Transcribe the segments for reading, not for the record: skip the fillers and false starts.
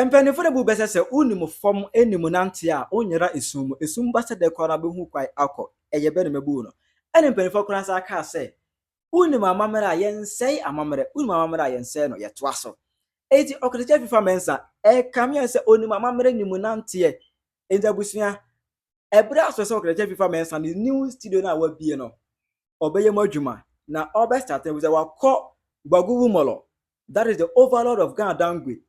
Empenifo de bu bese se unim fom enim nante a onyera esum ba se de kwara be hu kwai akọ eye be ne mebu no ene empenifo kora sa aka se unim amamere a yensei amamere unim amamere a yensei no yetoa so eti Okatakyie Afrifa Mensah kamia se onim amamere nim nante enti abusua ebra aso se Okatakyie Afrifa Mensah ni new studio na wabie no obeye madwuma na obe start we wakọ Gborbu Wulomo, that is the overlord of Ga-Adangbe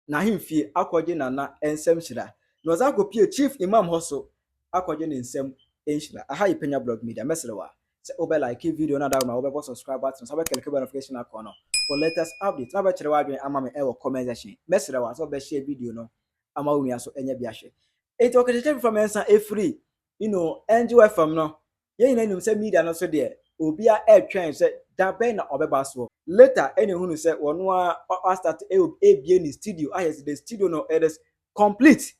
na himfie akọje na ensem hira na oza akopie chief imam hoso akọje ne ensem enhira aha Penyah blog media mesrewa se obe like video na da na obe subscribe button so be keleke notification icon for latest update na be kire wa adwen ama me e wo comment section mesrewa so be share video no ama wumi so enya bi ahwe eti Okatakyie Afrifa Mensah free NGO FM no ye nyina nim se media no so de obi a twen se da be na obeba so later any hunu se wono a start ebie ni studio yes the studio no it is complete.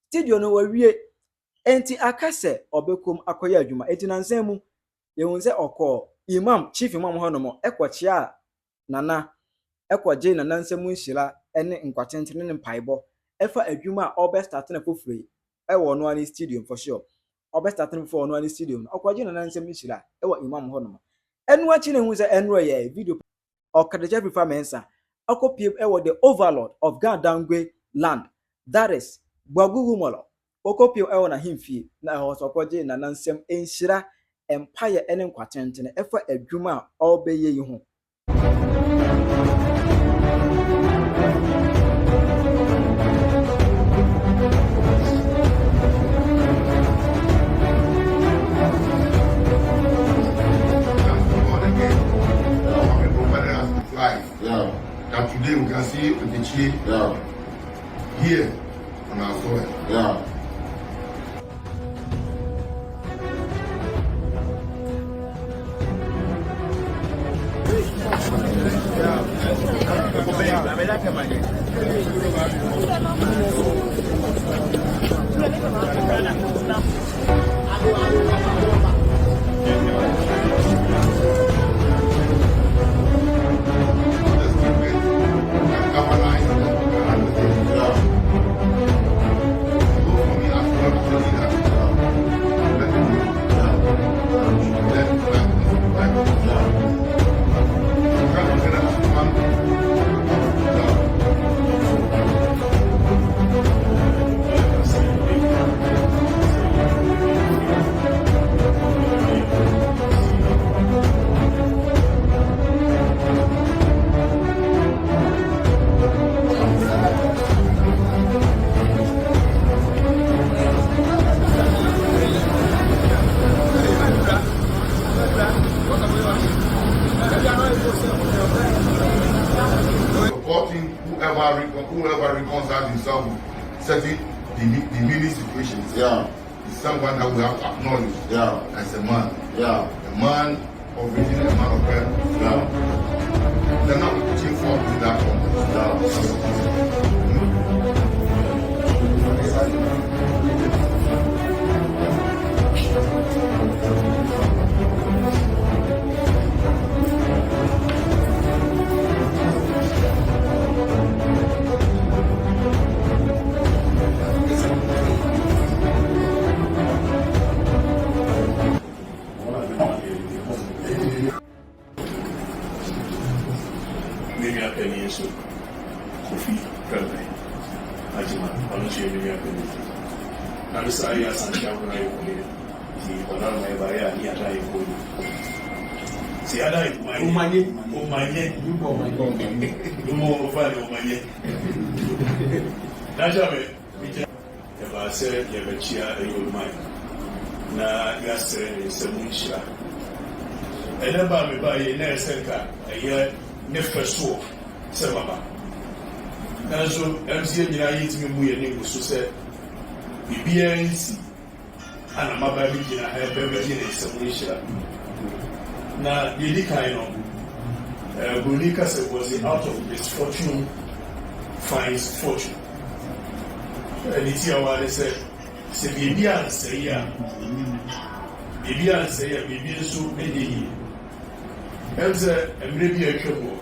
Studio no wawie enti akase obekom akoya adwuma enti nansan mu yehun se okọ imam chief imam honomo ekochia nana ekoje nana nsem nhira ene nkwatentene ne mpaibo efa adwuma a obe start na fofure ewo no ani studio for sure obe start na for no ani studio okoje nana nsem nhira ewo imam honomo enu achi ne hu se enro ye video Okatakyie Afrifa Mensah akopie ewo the overlord of Ga-Adangbe land, that is Gborbu Wulomo okopio ewo na himfie na hosokoje na nansem enhira empire ene nkwatentene efa adwuma a obeye yi ho. And today we can see Okatakyie here on our soil. Yeah. certain demeaning situations. Yeah. It's someone that we have to acknowledge as a man. Yeah. A man of religion, a man of prayer. Yeah. They're not looking for with that context. Maybe I can use coffee, probably. I do not. I'm not sure maybe I can use it. I'm sorry, I can't tell when I open it. The one on my buyer, he had I open it. See, I like my money. Oh, my yet. You go, my God. No more value of my yet. That's how if I said, you have a chair, a good mind. Now, yesterday is a mucha. And about me by a nurse center, a year. Never saw Sababa. And so, MC United me and so said, BBNC and a mother begin a have ever been a submission. Now, the kind of Bonica said was out of misfortune finds fortune. And it's here what they said, say, Bibian say, Bibian say, Bibian so many. As a maybe a trouble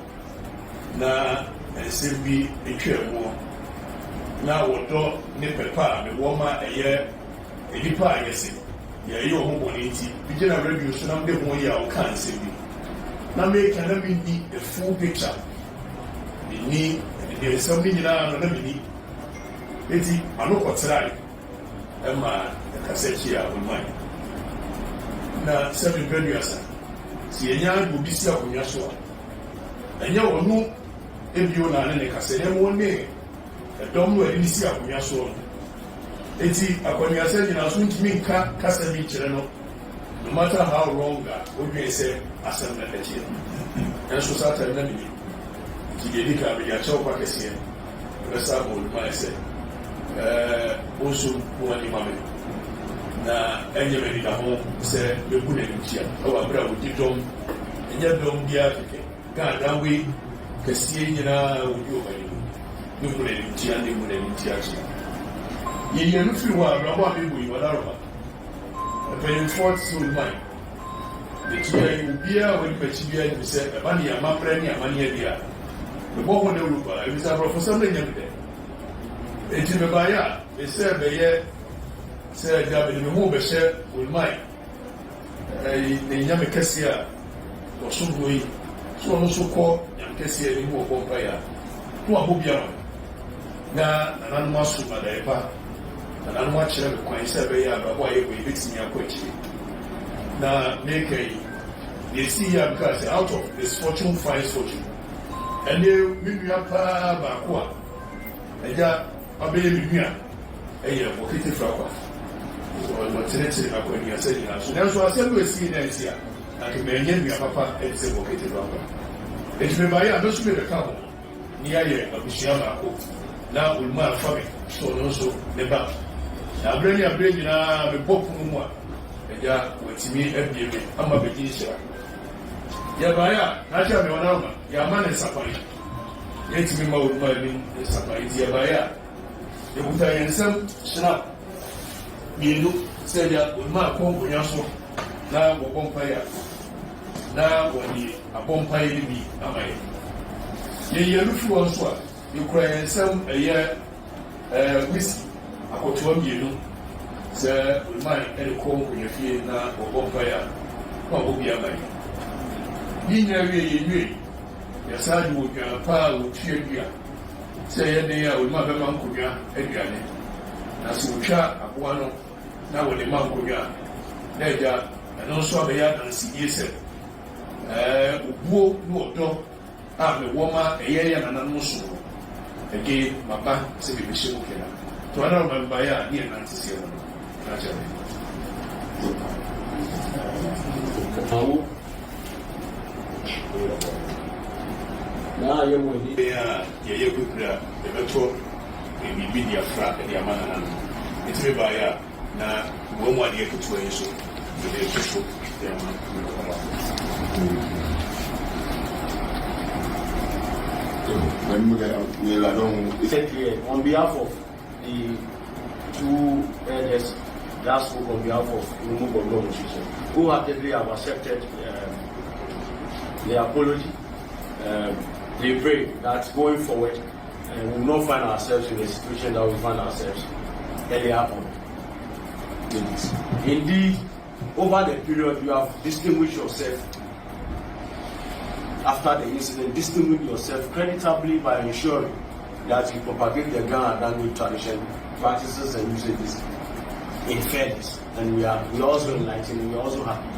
now, and simply a trouble. Now, what do Nipepa, the woman a year, a depa, yes, you home on 80. Begin a review, so I'm the 1 year or can't say me. Now, make an be a full picture. The knee, there is something in our enemy. It's I know what's right. Emma, the cassette here with mine. Now, 7 years. Si enya do bisi akonya so enya wonu ebio na ne kase ne mo ne edom no eni si akonya so eti akonya se nyina so ntimi nka kase bi kire no no matter how wrong odwe se asem na dachi en so sa ta na mi ti de dika bi ya chaw kwa kase resa bo ma se osu bo ni mame na enye me da ho se be bu ne ntia awa bra wo di dom enye dom dia keke Ga-Adangbe kasiye nyina wo di obani no bu ne ntia ne bu ne ntia chi ye no fi wa bra bo abebu yi wala roba pe fort so mai de tia yi bia wo ni pechi bia ni se e ba ni amapre ni amani bia be bo ho ne ruba e bi sa professor ne nyame de e ti be ba ya e se be ye say that the move be share with mine the nyame kasia or so boy so no so call nyame kasia ni mo ko pa ya to abobia na nan mo so ba dai pa nan mo chere be kwan say be ya ba boy e be bitimi akwachi na make they see ya because out of this fortune finds fortune and they we ya pa ba ko a eja abele mi nua eye mo kiti fra kwa What's according to saying, so that's what I said. We see next year. I can be a papa and say, okay, it's me by a no spirit account. Near here, a Bushama. Now, with my family, so also the back. Now, bring a book from one. And yeah, with me, I'm a bit easier. Yabaya, naturally, one armor, Yaman is supply. Let me more with my supply. Yabaya, the Buddha some snap. Mienu said that with my company so now we're bonfire. Now when a bonfire be am I? Ye look for one swap. You cry some a year whiskey. I got to you, sir, with my any company fee now or bonfire. What will be am I? You know, your son would be a pile with you. Say, they with my uncle, again. As you chat at one. Now with the man could get and also the other and see said, no dog, I'm a woman, a year and an muscle. Again, my back said, be sure. To another man by a near Nancy. Now you will be a good the media frack and the Amana. It's me by now, 1 year to 2 years. On behalf of the two elders that spoke on behalf of Gborbu Wulomo, who have accepted the apology, they pray that going forward we will not find ourselves in a situation that we find ourselves earlier on. Indeed, over the period you have distinguished yourself. After the incident, distinguish yourself creditably by ensuring that you propagate the Ga-Adangbe tradition, practices, and usages in fairness. And we are also enlightened, and we are also happy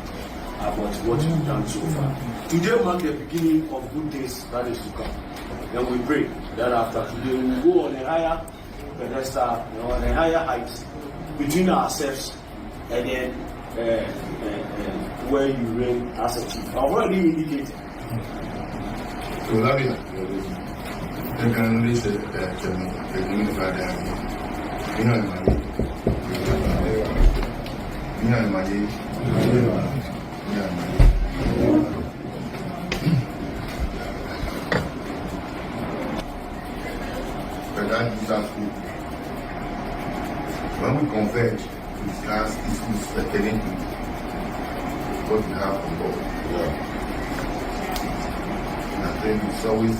about what you've done so far. Today marks the beginning of good things that is to come. And we pray that after today we will go on a higher pedestal, on a higher height between ourselves and then where you reign as a chief. I've already indicated. So that is the can only say that the unified but that is our school. When we converge, we discuss issues pertaining to what we have on board. I think it's always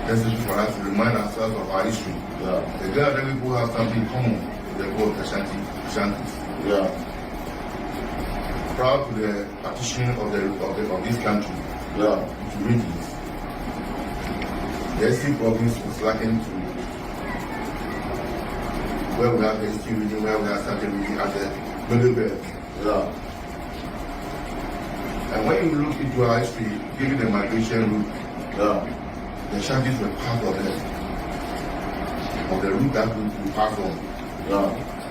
necessary for us to remind ourselves of our history. The Ga-Adangbe people have something common with the whole Ashantis. Proud to the partition of this country into regions. The Eastern province was lacking to where we have the Eastern region, where we have certain region at the middle belt. And when you look into our history, given the migration route, the Ashantis were part of the route that we passed on.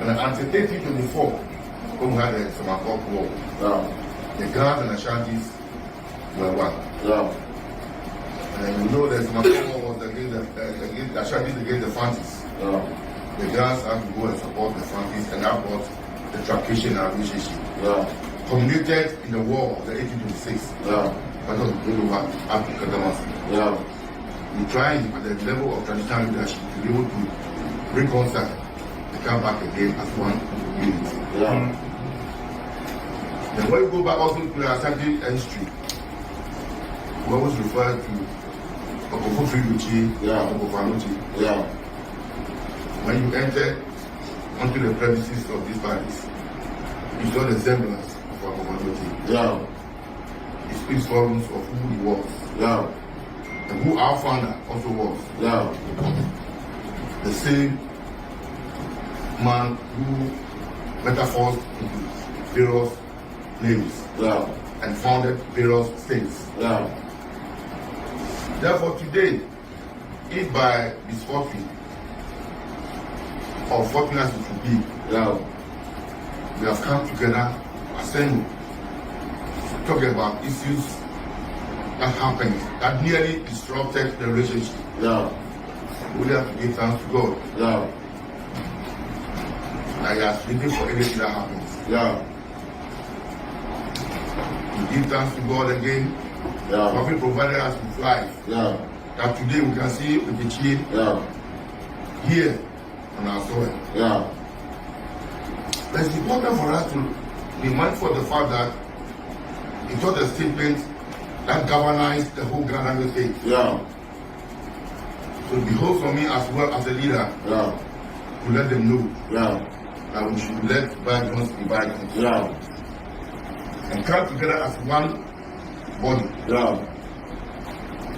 And until 1824, when we had the Samako War, the Ghans and Ashantis were one. And you know the Samako War was against the Ashantis against the Fantis. The Ghans had to go and support the Fantis, and that brought the truncation and relationship. Culminated in the war of the 1826. Battle of Africa Mensah. We try at the level of traditional leadership to be able to reconcile and come back again as one unit. Then when you go back also to the Ashanti history, we always refer to Okatakyie Afrifa Mensah. When you enter onto the premises of this palace, you saw the semblance of Okatakyie. It speaks volumes of who he was. And who our founder also was. The same man who metaphors into various names and founded various states. Therefore today, if by misfortune or fortune as it will be, we have come together, assembled, to talk about issues that happened, that nearly disrupted the relationship. We have to give thanks to God. That He has written for anything that happens. We give thanks to God again. Having provided us with life. That today we can see Okatakyie here on our soil. But it's important for us to be mindful of the fact that it was a statement that galvanized the whole Ga-Adangbe state. So it behoves for me as well as a leader to let them know that we should let bygones be bygones. And come together as one body.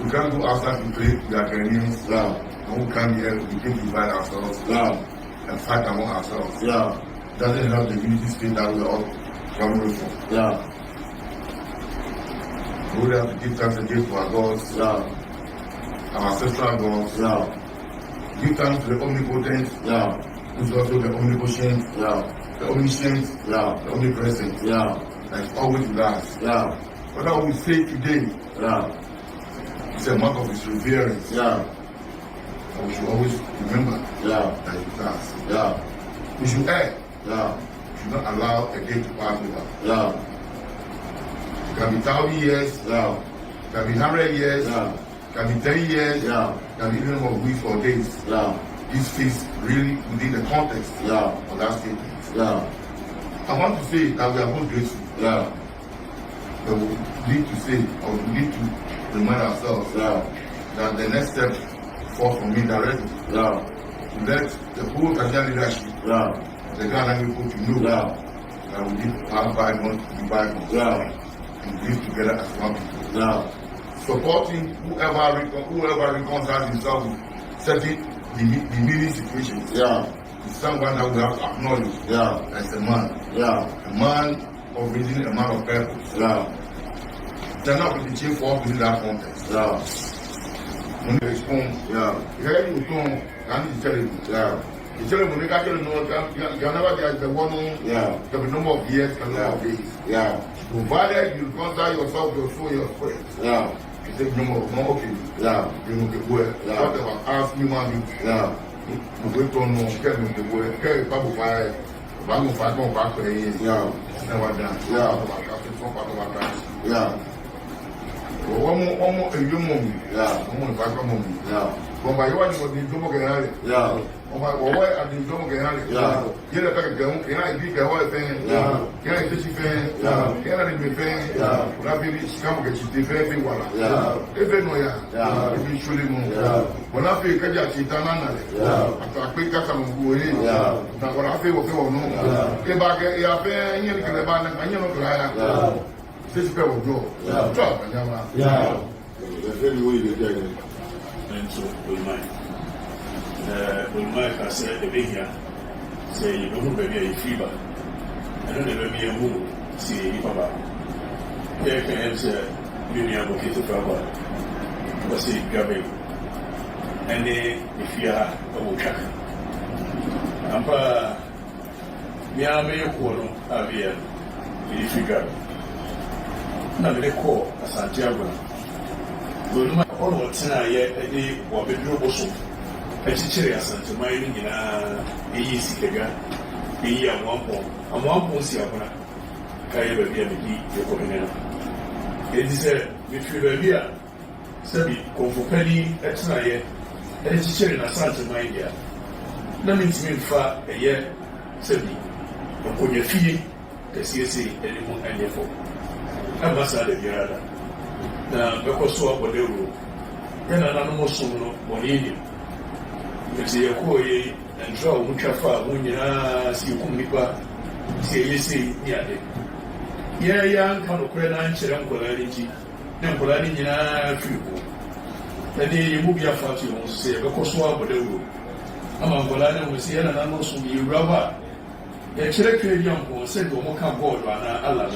We can't go outside to play with our Ghanaians. When we come here, we can divide ourselves and fight among ourselves. Doesn't help the unity state that we are all traveling for. We would have to give thanks again to our gods, our ancestral gods. Give thanks to the omnipotent, who's also the omnipotent, the omniscient, the omnipresent, that is always with us. What we say today is a mark of His reverence. we should always remember that it does. We should err. We should not allow a day to pass over. It can be 1,000 years, it can be 100 years, it can be 10 years, it can be even more weeks or days. This fits really within the context of that statement. I want to say that we are both grateful. But we need to say, or we need to remind ourselves that the next step falls from me directly. Let the whole Nigerian leadership, the Ga-Adangbe people to know that we need our bygones to be bygones. And live together as one people. Supporting whoever reconciles himself with certain demeaning situations. Is someone that we have to acknowledge as a man. A man of reason, a man of purpose. They're not going to change for us within that context. When they respond, here you come, and you tell him, you tell him when they got you know, you never get the one, the number of years, the number of days. Provided you reconcile yourself, your soul, your spirit. You say, no, okay. You know the word. Whatever, ask me, man, you wait on no, tell me the word. Carry Bible fire. Bible fire, come back to the years. Never done. One more, a young moment. One more, if I come home. But my wife was in Domogan. Oh, my wife at the Domogan. Get a pack of gum. Can I be a wife fan? Can I be fan? Can I be fan? When I be come get you defending one. If they know, if you surely move. When I feel Kajatana, after I pick up some good, now what I feel was no. Get back at your fan, you can abandon and you know. This people go. Drop and that's very way to get it. And so we might have said the big here. Say you don't maybe a fever. I don't ever be a move. See Papa. Here can answer Union Bokito Papa. But see Gabi. And then if you are a woodchuck. Ampa Miami Kuano Avia. If you got na me call Santiago. When my all what's in a year a day or be roboso. A teacher Santa Mining in a easy figure. Be a 1 point. And 1 point Siabona. Can you be a big community? It is a if you were here. Sabi, go for penny at night. A teacher in a Santa Minia. That means me for a year. Sabi, or your fee, the CSA, anyone and therefore. Ambassador Gerada. Now, because so what they will. Then another most soon on Indian. You see a coy and draw Muchafa when you see Kumipa, say you see, yeah, young kind of queer answer, Uncle Angie, Uncle Angie, and I feel. Then you move your fatty on say, because so what they will. Among Bolana was here and almost will be rubber. A cherry young boy said, Go more come board, Allah.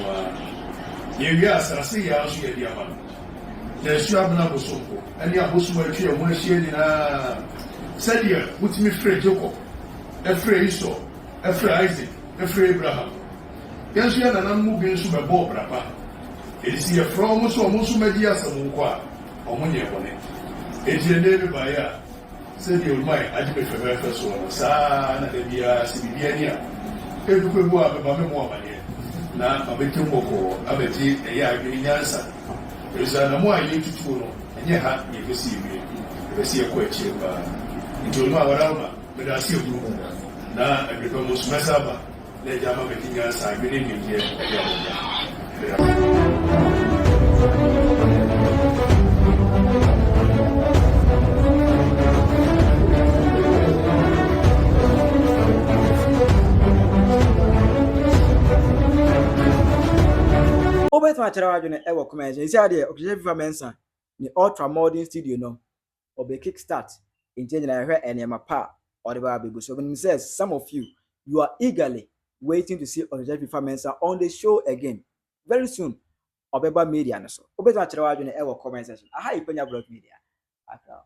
Yes, I see how she had the amount. There's Shabna Bosoko, and your Boswell here when she had said here, put me free Joko, a free Esau, a free Isaac, a free Abraham. Yes, you had an unmoving super bob, Papa. It is here from almost media some qua, or when you're on it. It's your name by ya. Said you might, I did for her first one, son, and the Sibiania. If you could go up about me more money. Na abetu moko abeti eya agbiyansa eza na mo ayi tutu no enye ha ye besi wi besi ekọ echi ba ntolu awarama me da se guru na abetu mo sumesa ba na jama betinyansa agbini ngiye eya Obeto achara adwene ewo comment nsi ade Okatakyie Afrifa Mensah ni ultra modern studio no obe kickstart inje nyina hwe enema pa ode ba bebu so when says some of you are eagerly waiting to see Okatakyie Afrifa Mensah on the show again very soon obeba media no so obeto achara adwene ewo comment section aha Penyah blog media aka